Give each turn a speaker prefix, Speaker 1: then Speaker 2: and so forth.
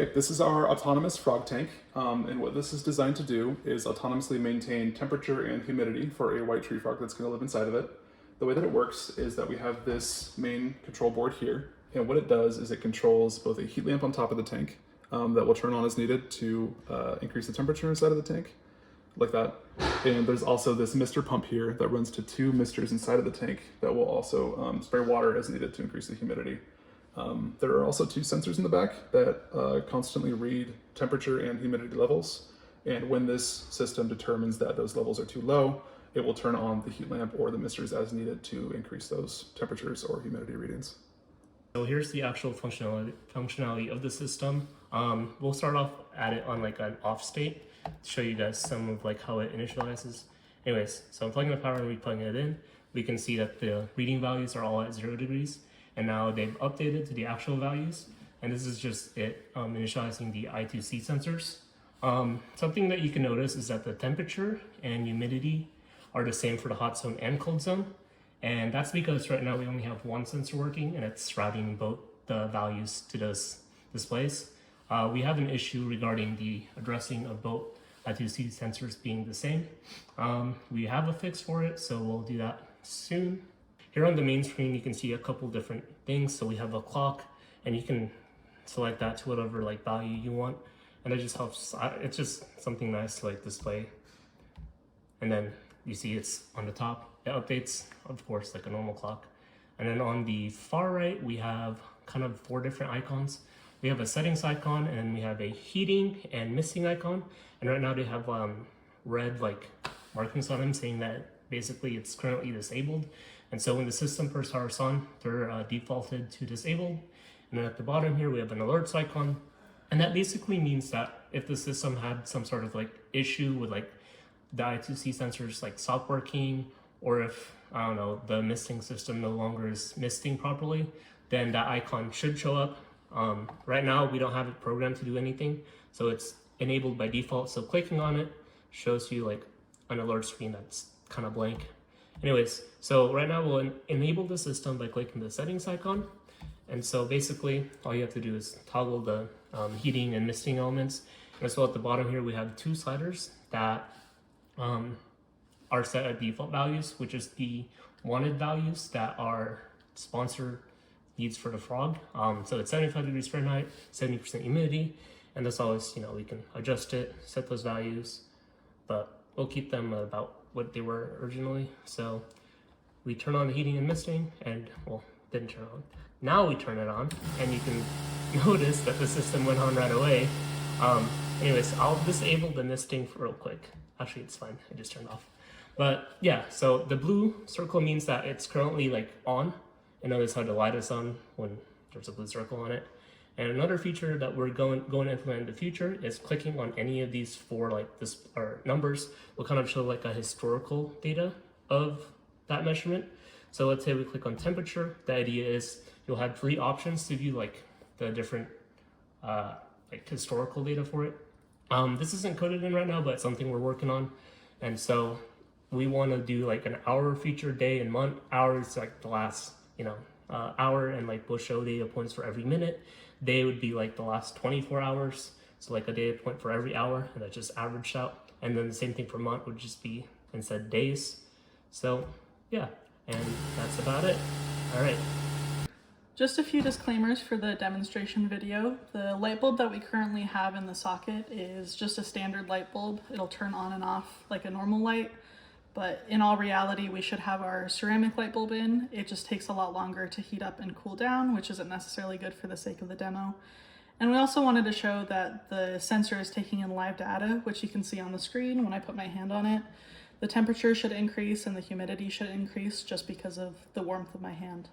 Speaker 1: Okay, this is our autonomous frog tank, and what this is designed to do is autonomously maintain temperature and humidity for a white tree frog that's going to live inside of it. The way that it works is that we have this main control board here, and what it does is it controls both a heat lamp on top of the tank that will turn on as needed to increase the temperature inside of the tank, like that. And there's also this mister pump here that runs to two misters inside of the tank that will also spray water as needed to increase the humidity. There are also two sensors in the back that constantly read temperature and humidity levels. And when this system determines that those levels are too low, it will turn on the heat lamp or the misters as needed to increase those temperatures or humidity readings.
Speaker 2: So here's the actual functionality of the system. We'll start off at it on like an off state to show you guys some of like how it initializes. Anyways, so I'm plugging the power and re-plugging it in. We can see that the reading values are all at 0 degrees. And now they've updated to the actual values. And this is just it initializing the I2C sensors. Something that you can notice is that the temperature and humidity are the same for the hot zone and cold zone. And that's because right now we only have one sensor working and it's routing both the values to those displays. We have an issue regarding the addressing of both I2C sensors being the same. We have a fix for it, so we'll do that soon. Here on the main screen, you can see a couple different things. So we have a clock, and you can select that to whatever like value you want. And it just helps, it's just something nice to like display. And then you see it's on the top. It updates, of course, like a normal clock. And then on the far right, we have kind of 4 different icons. We have a settings icon, and we have a heating and misting icon. And right now they have red like markings on them saying that basically it's currently disabled. And so when the system first starts on, they're defaulted to disabled. And then at the bottom here, we have an alerts icon. And that basically means that if the system had some sort of like issue with like the I2C sensors like stop working, or if, I don't know, the misting system no longer is misting properly, then that icon should show up. Right now, we don't have it programmed to do anything. So it's enabled by default. So clicking on it shows you like an alert screen that's kind of blank. Anyways, so right now we'll enable the system by clicking the settings icon. And so basically all you have to do is toggle the heating and misting elements. And so at the bottom here, we have 2 sliders that are set at default values, which is the wanted values that our sponsor needs for the frog. So it's 75 degrees Fahrenheit, 70% humidity. And that's always, you know, we can adjust it, set those values, but we'll keep them about what they were originally. So we turn on the heating and misting, and well, didn't turn on. Now we turn it on, and you can notice that the system went on right away. Anyways, I'll disable the misting real quick. Actually, it's fine. I just turned off. But yeah, so the blue circle means that it's currently like on. And notice how the light is on when there's a blue circle on it. And another feature that we're going to implement in the future is clicking on any of these 4 like this or numbers will kind of show like a historical data of that measurement. So let's say we click on temperature. The idea is you'll have 3 options to view like the different like historical data for it. This isn't coded in right now, but it's something we're working on. And so we want to do like an hour feature, day and month. Hour is like the last, you know, hour, and like we'll show data points for every minute. Day would be like the last 24 hours. So like a data point for every hour, and that just averaged out. And then the same thing for month would just be instead days. So yeah, and that's about it. All right.
Speaker 3: Just a few disclaimers for the demonstration video. The light bulb that we currently have in the socket is just a standard light bulb. It'll turn on and off like a normal light, but in all reality, we should have our ceramic light bulb in. It just takes a lot longer to heat up and cool down, which isn't necessarily good for the sake of the demo. And we also wanted to show that the sensor is taking in live data, which you can see on the screen when I put my hand on it. The temperature should increase and the humidity should increase just because of the warmth of my hand.